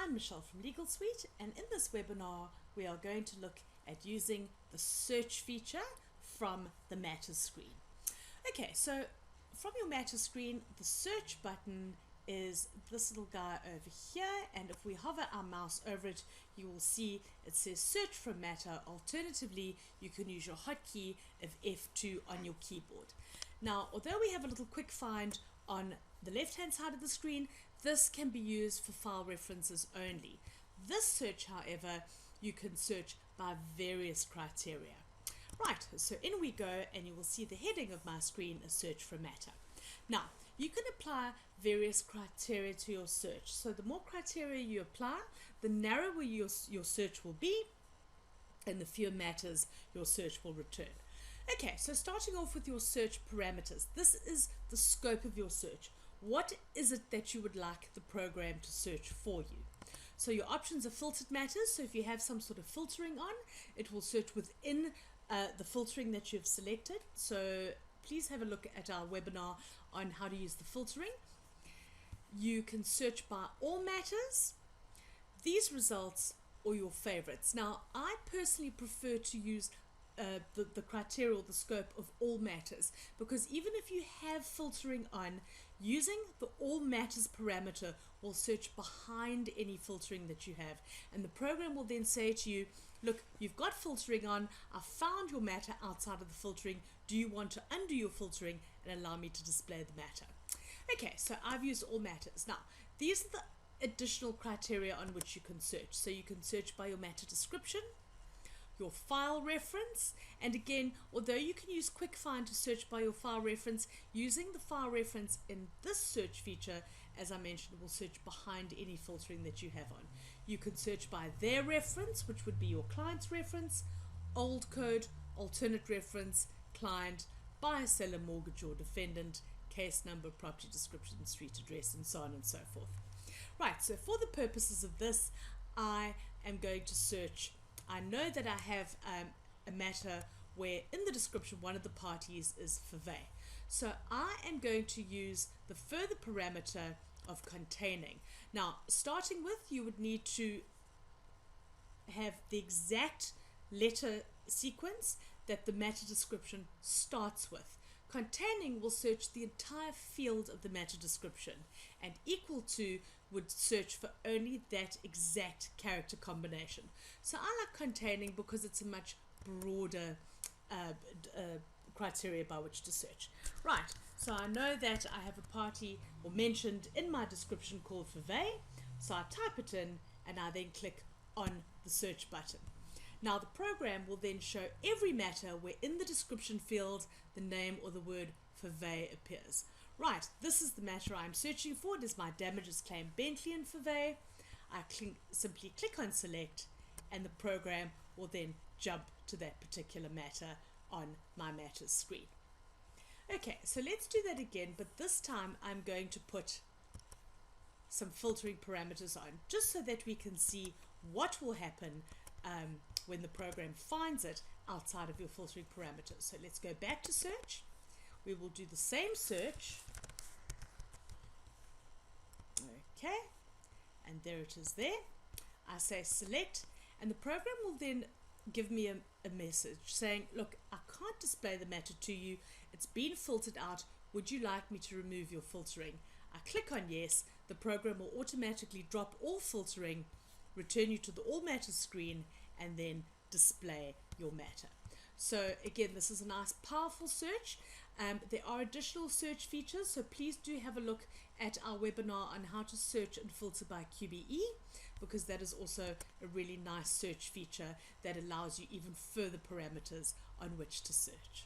I'm Michelle from Legal Suite, and in this webinar we are going to look at using the search feature from the Matters screen. Okay, so from your Matters screen, the search button is this little guy over here, and if we hover our mouse over it, you will see it says search from Matter. Alternatively, you can use your hotkey of F2 on your keyboard. Now, although we have a little quick find on the left hand side of the screen, this can be used for file references only. This search, however, you can search by various criteria. Right, so in we go, and you will see the heading of my screen is search for matter. Now, you can apply various criteria to your search. So the more criteria you apply, the narrower your search will be, and the fewer matters your search will return. Okay, so starting off with your search parameters, this is the scope of your search. What is it that you would like the program to search for you? So your options are filtered matters, so if you have some sort of filtering on, it will search within the filtering that you've selected. So please have a look at our webinar on how to use the filtering. You can search by all matters, these results, or your favorites. Now, I personally prefer to use the criteria or the scope of all matters, because even if you have filtering on, using the all matters parameter will search behind any filtering that you have, and the program will then say to you, look, you've got filtering on, I found your matter outside of the filtering, do you want to undo your filtering and allow me to display the matter? Okay, so I've used all matters. Now, these are the additional criteria on which you can search. So you can search by your matter description, your file reference, and again, although you can use quick find to search by your file reference, using the file reference in this search feature, as I mentioned, will search behind any filtering that you have on. You can search by their reference, which would be your client's reference, old code, alternate reference, client, buyer, seller, mortgage or defendant, case number, property description, street address, and so on and so forth. Right, so for the purposes of this, I am going to search. I know that I have a matter where in the description one of the parties is Fave. So I am going to use the further parameter of containing. Now, starting with, you would need to have the exact letter sequence that the matter description starts with. Containing will search the entire field of the matter description, and equal to would search for only that exact character combination. So I like containing because it's a much broader criteria by which to search. Right, so I know that I have a party or mentioned in my description called Fave, so I type it in and I then click on the search button. Now the program will then show every matter where in the description field the name or the word Fave appears. Right, this is the matter I'm searching for. It is my damages claim Bentley and Fave. I simply click on select, and the program will then jump to that particular matter on my matters screen. Okay, so let's do that again, but this time I'm going to put some filtering parameters on, just so that we can see what will happen when the program finds it outside of your filtering parameters. So let's go back to search. We will do the same search. Okay, and there it is there. I say select, and the program will then give me a message saying, look, I can't display the matter to you. It's been filtered out. Would you like me to remove your filtering? I click on yes. The program will automatically drop all filtering, return you to the all matters screen, and then display your matter. So again, this is a nice powerful search. There are additional search features, so please do have a look at our webinar on how to search and filter by QBE, because that is also a really nice search feature that allows you even further parameters on which to search.